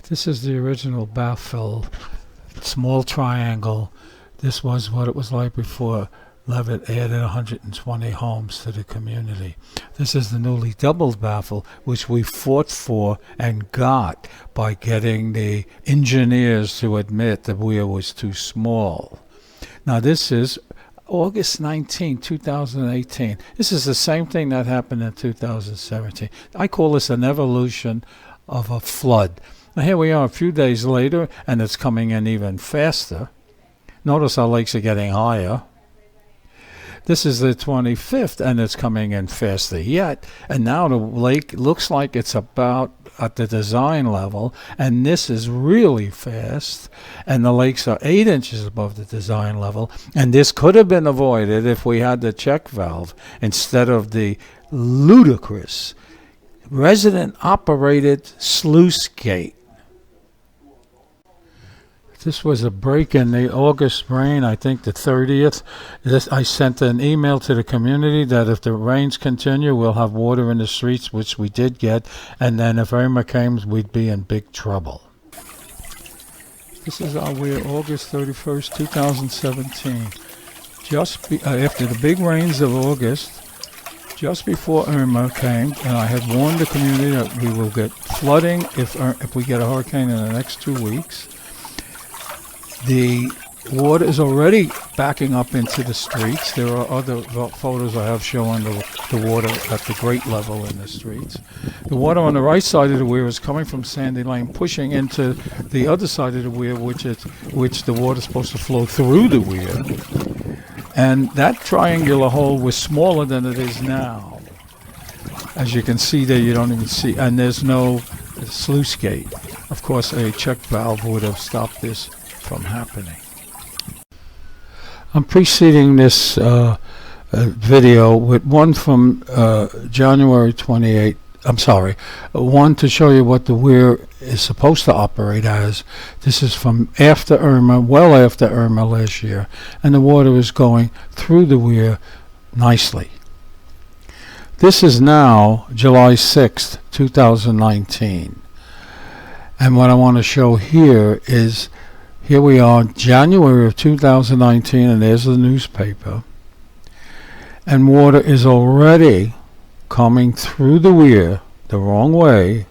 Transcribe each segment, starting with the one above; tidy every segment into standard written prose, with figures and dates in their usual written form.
This is the original backfill, small triangle. This was what it was like before Levitt added 120 homes to the community. This is the newly doubled baffle, which we fought for and got by getting the engineers to admit the weir was too small. Now this is August 19, 2018. This is the same thing that happened in 2017. I call this an evolution of a flood. Now here we are a few days later, and it's coming in even faster. Notice our lakes are getting higher. This is the 25th, and it's coming in faster yet. And now the lake looks like it's about at the design level, and this is really fast. And the lakes are 8 inches above the design level. And this could have been avoided if we had the check valve instead of the ludicrous resident-operated sluice gate. This was a break in the August rain, I think the 30th. I sent an email to the community that if the rains continue, we'll have water in the streets, which we did get. And then if Irma came, we'd be in big trouble. This is our weir, August 31st, 2017. Just after the big rains of August, just before Irma came, and I had warned the community that we will get flooding if we get a hurricane in the next 2 weeks. The water is already backing up into the streets. There are other photos I have showing the water at the grate level in the streets. The water on the right side of the weir is coming from Sandy Lane, pushing into the other side of the weir, which the water is supposed to flow through the weir. And that triangular hole was smaller than it is now. As you can see there, you don't even see, and there's no sluice gate. Of course, a check valve would have stopped this from happening. I'm preceding this video with one from January 28. I'm sorry, one to show you what the weir is supposed to operate as. This is from after Irma, well after Irma last year, and the water is going through the weir nicely. This is now July 6th, 2019. And what I want to show here is, here we are, January of 2019, and there's the newspaper. And water is already coming through the weir the wrong way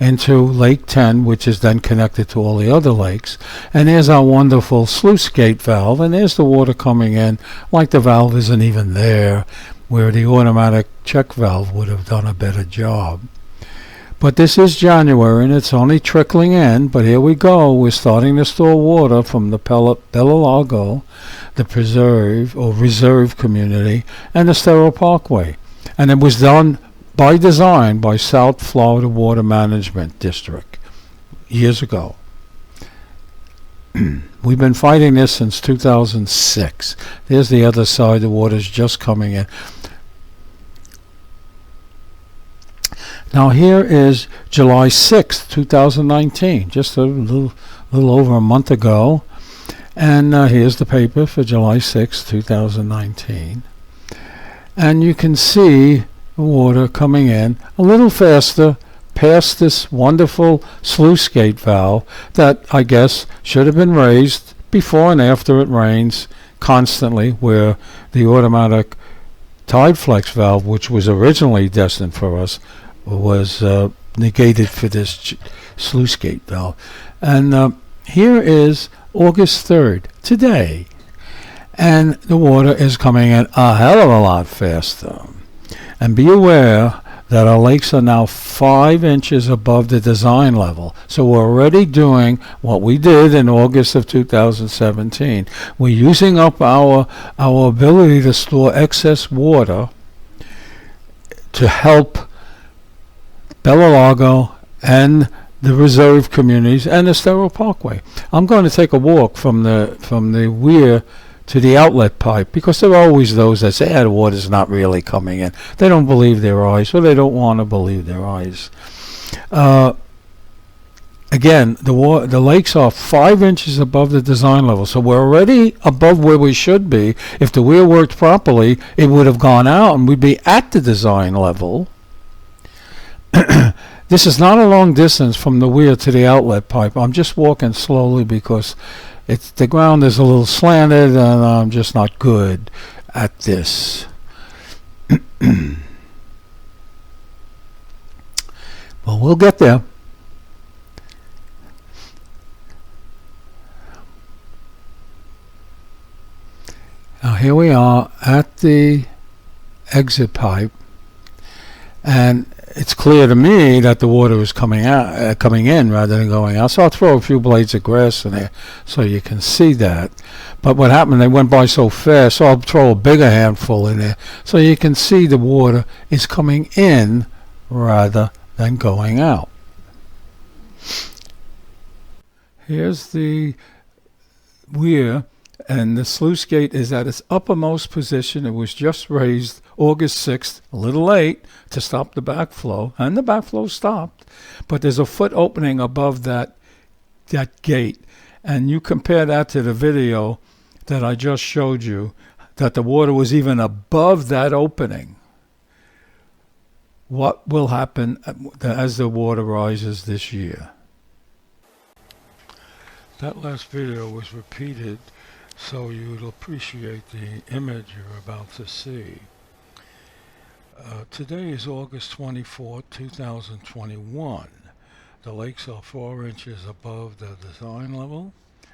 into Lake 10, which is then connected to all the other lakes. And there's our wonderful sluice gate valve, and there's the water coming in like the valve isn't even there, where the automatic check valve would have done a better job. But this is January, and it's only trickling in, but here we go. We're starting to store water from the Bella Lago, the preserve or reserve community, and the Estero Parkway. And it was done by design by South Florida Water Management District years ago. We've been fighting this since 2006. There's the other side. The water's just coming in. Now here is July 6th, 2019, just a little over a month ago. And here's the paper for July 6th, 2019. And you can see the water coming in a little faster past this wonderful sluice gate valve that I guess should have been raised before and after it rains constantly, where the automatic tide flex valve, which was originally destined for us, was negated for this sluice gate valve. And here is August 3rd, today, and the water is coming in a hell of a lot faster. And be aware that our lakes are now 5 inches above the design level. So we're already doing what we did in August of 2017. We're using up our ability to store excess water to help Bella Lago and the reserve communities and the Estero Parkway. I'm going to take a walk from the weir to the outlet pipe, because there are always those that say, the water's not really coming in. They don't believe their eyes, or they don't want to believe their eyes. Again, the lakes are 5 inches above the design level, so we're already above where we should be. If the weir worked properly, it would have gone out and we'd be at the design level. This is not a long distance from the weir to the outlet pipe. I'm just walking slowly because the ground is a little slanted and I'm just not good at this. Well, we'll get there. Now here we are at the exit pipe, and it's clear to me that the water is coming in rather than going out. So I'll throw a few blades of grass in there so you can see that. But what happened, they went by so fast, so I'll throw a bigger handful in there so you can see the water is coming in rather than going out. Here's the weir, and the sluice gate is at its uppermost position. It was just raised August 6th, a little late, to stop the backflow, and the backflow stopped. But there's a foot opening above that gate, and you compare that to the video that I just showed you, that the water was even above that opening. What will happen as the water rises this year? That last video was repeated so you'll appreciate the image you're about to see. Today is August 24, 2021. The lakes are 4 inches above the design level,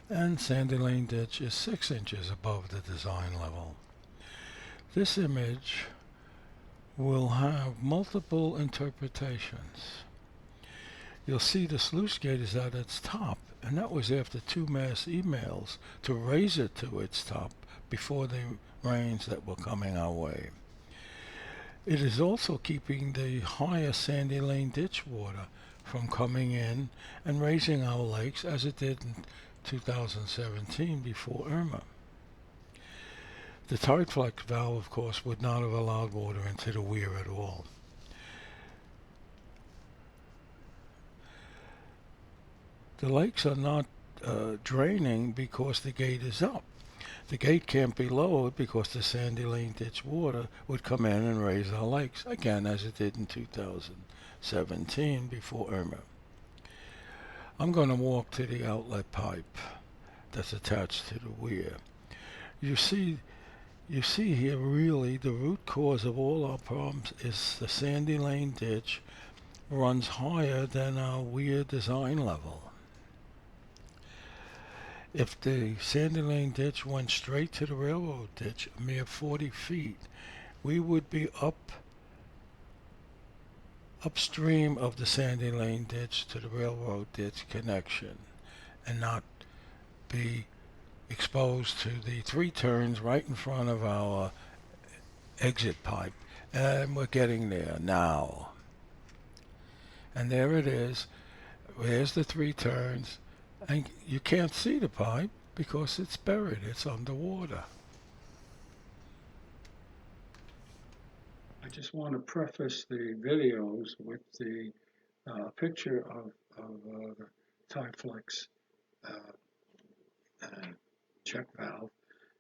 and Sandy Lane Ditch is 6 inches above the design level. This image will have multiple interpretations. You'll see the sluice gate is at its top, and that was after 2 mass emails to raise it to its top before the rains that were coming our way. It is also keeping the higher Sandy Lane ditch water from coming in and raising our lakes as it did in 2017 before Irma. The tide flex valve, of course, would not have allowed water into the weir at all. The lakes are not draining because the gate is up. The gate can't be lowered because the Sandy Lane ditch water would come in and raise our lakes, again as it did in 2017 before Irma. I'm going to walk to the outlet pipe that's attached to the weir. You see here really the root cause of all our problems is the Sandy Lane ditch runs higher than our weir design level. If the Sandy Lane ditch went straight to the railroad ditch, a mere 40 feet, we would be upstream of the Sandy Lane ditch to the railroad ditch connection and not be exposed to the 3 turns right in front of our exit pipe. And we're getting there now. And there it is. There's the 3 turns. And you can't see the pipe because it's buried, it's underwater. I just want to preface the videos with the picture of the tide flex check valve.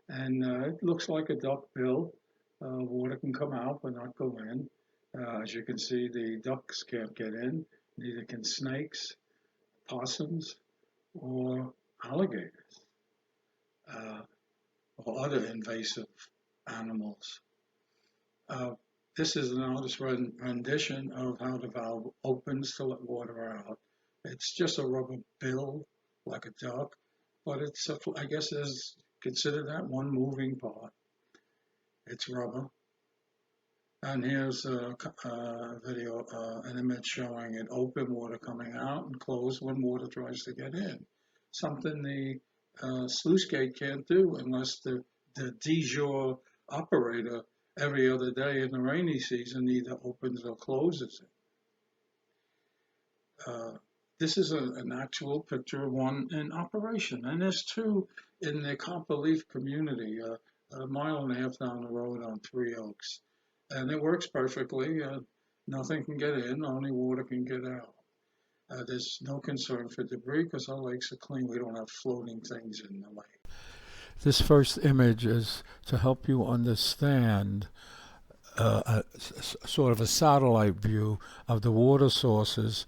And it looks like a duck bill. Water can come out but not go in. As you can see, the ducks can't get in, neither can snakes, possums, or alligators, or other invasive animals. This is an artist's rendition of how the valve opens to let water out. It's just a rubber bill, like a duck, but it's, I guess, is considered that one moving part. It's rubber. And here's a video, an image showing it open, water coming out, and closed when water tries to get in. Something the sluice gate can't do unless the de jure operator every other day in the rainy season either opens or closes it. This is an actual picture of one in operation, and there's 2 in the Copperleaf community, a mile and a half down the road on 3 Oaks. And it works perfectly. Nothing can get in, only water can get out. There's no concern for debris because our lakes are clean. We don't have floating things in the lake. This first image is to help you understand sort of a satellite view of the water sources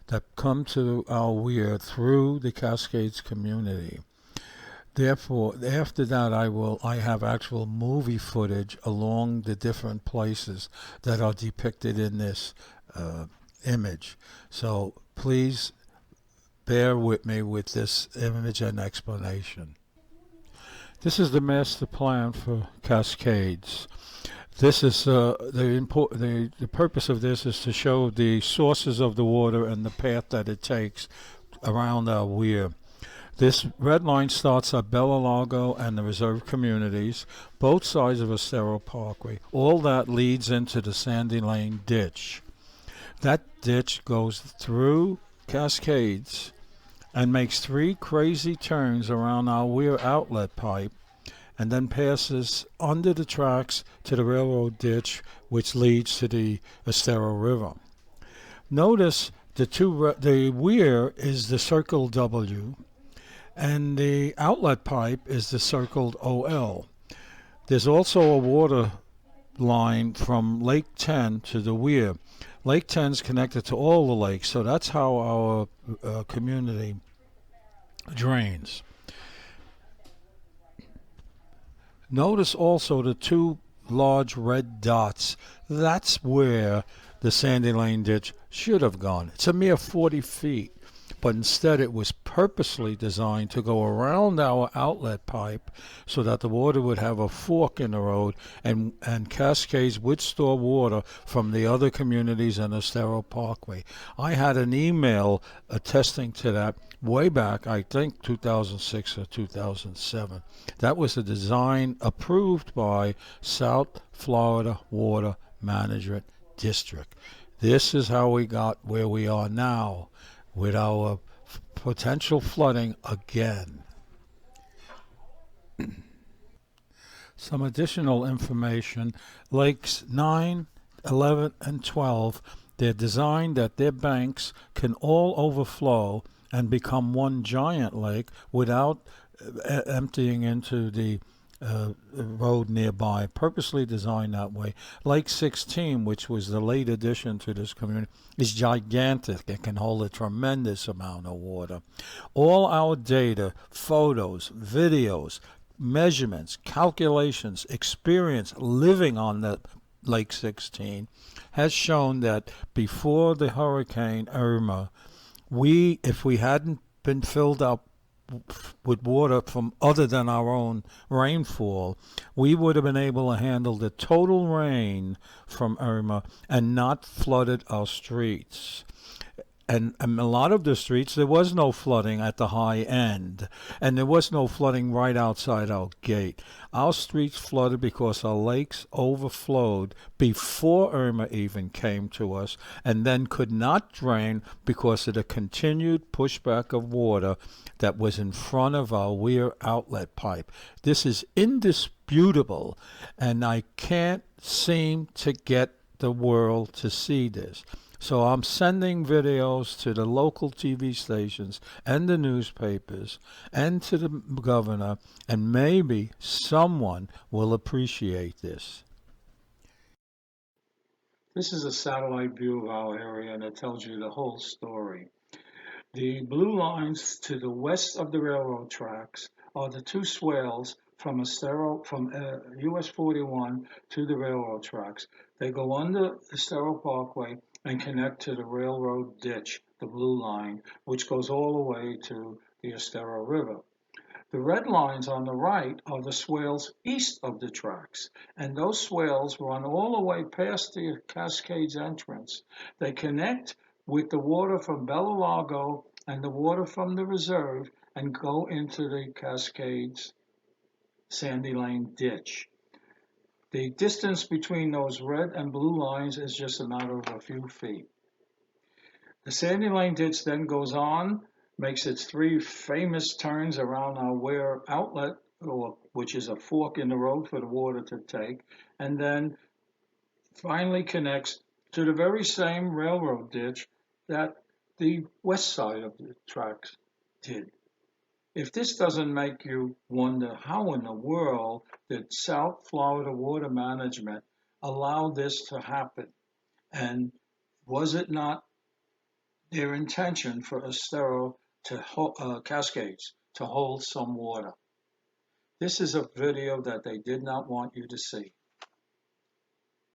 that come to our weir through the Cascades community. Therefore, after that, I have actual movie footage along the different places that are depicted in this image. So please bear with me with this image and explanation. This is the master plan for Cascades. This is the purpose of this is to show the sources of the water and the path that it takes around our weir. This red line starts at Bella Lago and the reserve communities, both sides of Estero Parkway. All that leads into the Sandy Lane ditch. That ditch goes through Cascades and makes 3 crazy turns around our weir outlet pipe, and then passes under the tracks to the railroad ditch, which leads to the Estero River. Notice the weir is the circle W, and the outlet pipe is the circled OL. There's also a water line from Lake 10 to the weir. Lake 10 is connected to all the lakes, so that's how our community drains. Notice also the 2 large red dots. That's where the Sandy Lane ditch should have gone. It's a mere 40 feet, but instead it was purposely designed to go around our outlet pipe so that the water would have a fork in the road, and Cascades would store water from the other communities in the Estero Parkway. I had an email attesting to that way back, I think 2006 or 2007. That was a design approved by South Florida Water Management District. This is how we got where we are now, with our potential flooding again. Some additional information. Lakes 9, 11, and 12, they're designed that their banks can all overflow and become one giant lake without emptying into the road nearby, purposely designed that way. Lake 16, which was the late addition to this community, is gigantic. It can hold a tremendous amount of water. All our data, photos, videos, measurements, calculations, experience living on the Lake 16 has shown that before the Hurricane Irma, if we hadn't been filled up with water from other than our own rainfall, we would have been able to handle the total rain from Irma and not flooded our streets. And a lot of the streets, there was no flooding at the high end, and there was no flooding right outside our gate. Our streets flooded because our lakes overflowed before Irma even came to us, and then could not drain because of the continued pushback of water that was in front of our weir outlet pipe. This is indisputable, and I can't seem to get the world to see this. So I'm sending videos to the local TV stations and the newspapers and to the governor, and maybe someone will appreciate this. This is a satellite view of our area, and it tells you the whole story. The blue lines to the west of the railroad tracks are the 2 swales from US 41 to the railroad tracks. They go under Estero Parkway and connect to the railroad ditch, the blue line, which goes all the way to the Estero River. The red lines on the right are the swales east of the tracks, and those swales run all the way past the Cascades entrance. They connect with the water from Bella Lago and the water from the reserve and go into the Cascades Sandy Lane ditch. The distance between those red and blue lines is just a matter of a few feet. The Sandy Lane ditch then goes on, makes its 3 famous turns around our weir outlet, which is a fork in the road for the water to take, and then finally connects to the very same railroad ditch that the west side of the tracks did. If this doesn't make you wonder how in the world did South Florida Water Management allow this to happen? And was it not their intention for Estero to Cascades to hold some water? This is a video that they did not want you to see.